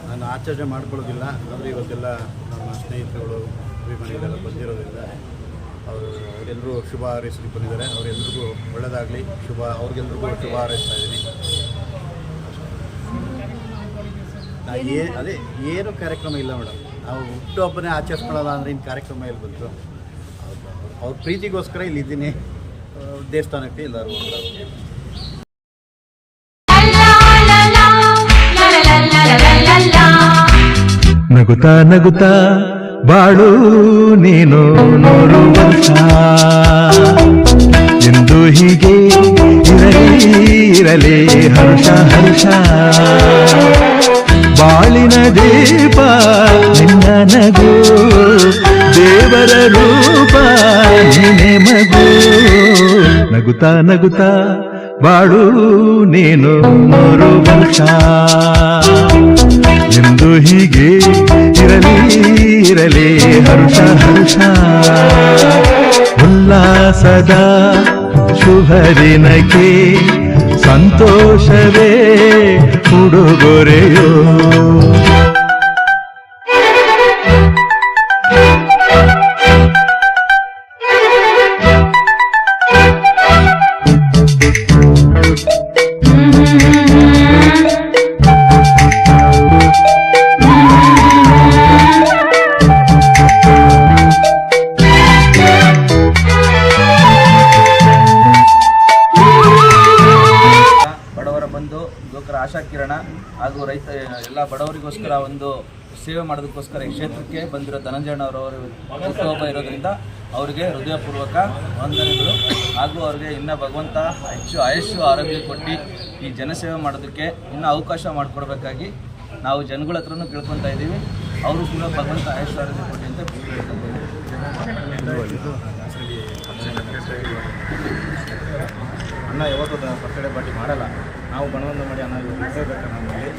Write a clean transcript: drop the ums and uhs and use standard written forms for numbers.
ನಾನು ಆಚರಣೆ ಮಾಡ್ಕೊಳ್ಳೋದಿಲ್ಲ. ಆದರೆ ಇವತ್ತೆಲ್ಲ ನಮ್ಮ ಸ್ನೇಹಿತರುಗಳು ಅಭಿಮಾನಿಗಳೆಲ್ಲ ಬಂದಿರೋದ್ರಿಂದ ಅವರೆಲ್ಲರೂ ಶುಭ ಹಾರೈಸಲಿಕ್ಕೆ ಬಂದಿದ್ದಾರೆ. ಅವರೆಲ್ಲರಿಗೂ ಒಳ್ಳೆಯದಾಗಲಿ, ಅವ್ರಿಗೆಲ್ರಿಗೂ ಶುಭ ಹಾರೈಸ್ತಾ ಇದ್ದೀನಿ. ಅದೇ ಏನು ಕಾರ್ಯಕ್ರಮ ಇಲ್ಲ ಮೇಡಮ್. ನಾವು ಹುಟ್ಟುಹಬ್ಬನೇ ಆಚರಿಸ್ಕೊಳ್ಳೋಣ ಅಂದರೆ ಇನ್ನು ಕಾರ್ಯಕ್ರಮ ಎಲ್ಲಿ ಬಂತು? ಅವ್ರ ಪ್ರೀತಿಗೋಸ್ಕರ ಇಲ್ಲಿದ್ದೀನಿ. ದೇವಸ್ಥಾನಕ್ಕೆ ಎಲ್ಲರೂ ನಗುತ್ತಾ ನಗುತ್ತಾ ಬಾಳು ನೀನು 100 ವರ್ಷ ಎಂದು ಹೀಗೆ ಇರಲಿ ಹರ್ಷ ಹರ್ಷ. ಬಾಳಿನ ದೀಪ ನಿನ್ನ ನಗು, ದೇವರ ರೂಪ ನೀನೆ ಮಗು. ನಗುತ್ತಾ ನಗುತ್ತಾ ಬಾಳು ನೀನು 100 ವರ್ಷ ಎಂದು ಹೀಗೆ ಇರಲಿ ಹರ್ಷ ಹರ್ಷ. ಉಲ್ಲಾಸದ ಶುಭ ದಿನಕ್ಕೆ ಸಂತೋಷವೇ ಉಡುಗೊರೆಯೋ. ಯುವಕರ ಆಶಾ ಕಿರಣ ಹಾಗೂ ರೈತ ಎಲ್ಲ ಬಡವರಿಗೋಸ್ಕರ ಒಂದು ಸೇವೆ ಮಾಡೋದಕ್ಕೋಸ್ಕರ ಈ ಕ್ಷೇತ್ರಕ್ಕೆ ಬಂದಿರೋ ಧನಂಜಯಣ್ಣವರವರು ಹುಟ್ಟುಹಬ್ಬ ಇರೋದ್ರಿಂದ ಅವರಿಗೆ ಹೃದಯಪೂರ್ವಕ ವಂದನೆಗಳು. ಹಾಗೂ ಅವ್ರಿಗೆ ಇನ್ನೂ ಭಗವಂತ ಹೆಚ್ಚು ಆಯುಷ್ಯು ಆರೋಗ್ಯ ಕೊಟ್ಟು ಈ ಜನಸೇವೆ ಮಾಡೋದಕ್ಕೆ ಇನ್ನೂ ಅವಕಾಶ ಮಾಡಿಕೊಡ್ಬೇಕಾಗಿ ನಾವು ಜನಗಳ ಹತ್ರನೂ ಕೇಳ್ಕೊತಾ ಇದ್ದೀವಿ. ಅವರು ಕೂಡ ಭಗವಂತ ಆಯುಷ್ಯ ಆರೋಗ್ಯ ಕೊಟ್ಟು ಅಂತ ಅಣ್ಣ ಯಾವತ್ತೂ ಬರ್ತಡೇ ಪಾರ್ಟಿ ಮಾಡಲ್ಲ. ನಾವು ಬಣವಂತ ಮಾಡಿ ಅಣ್ಣ ಇರಬೇಕು ನಮ್ಮಲ್ಲಿ.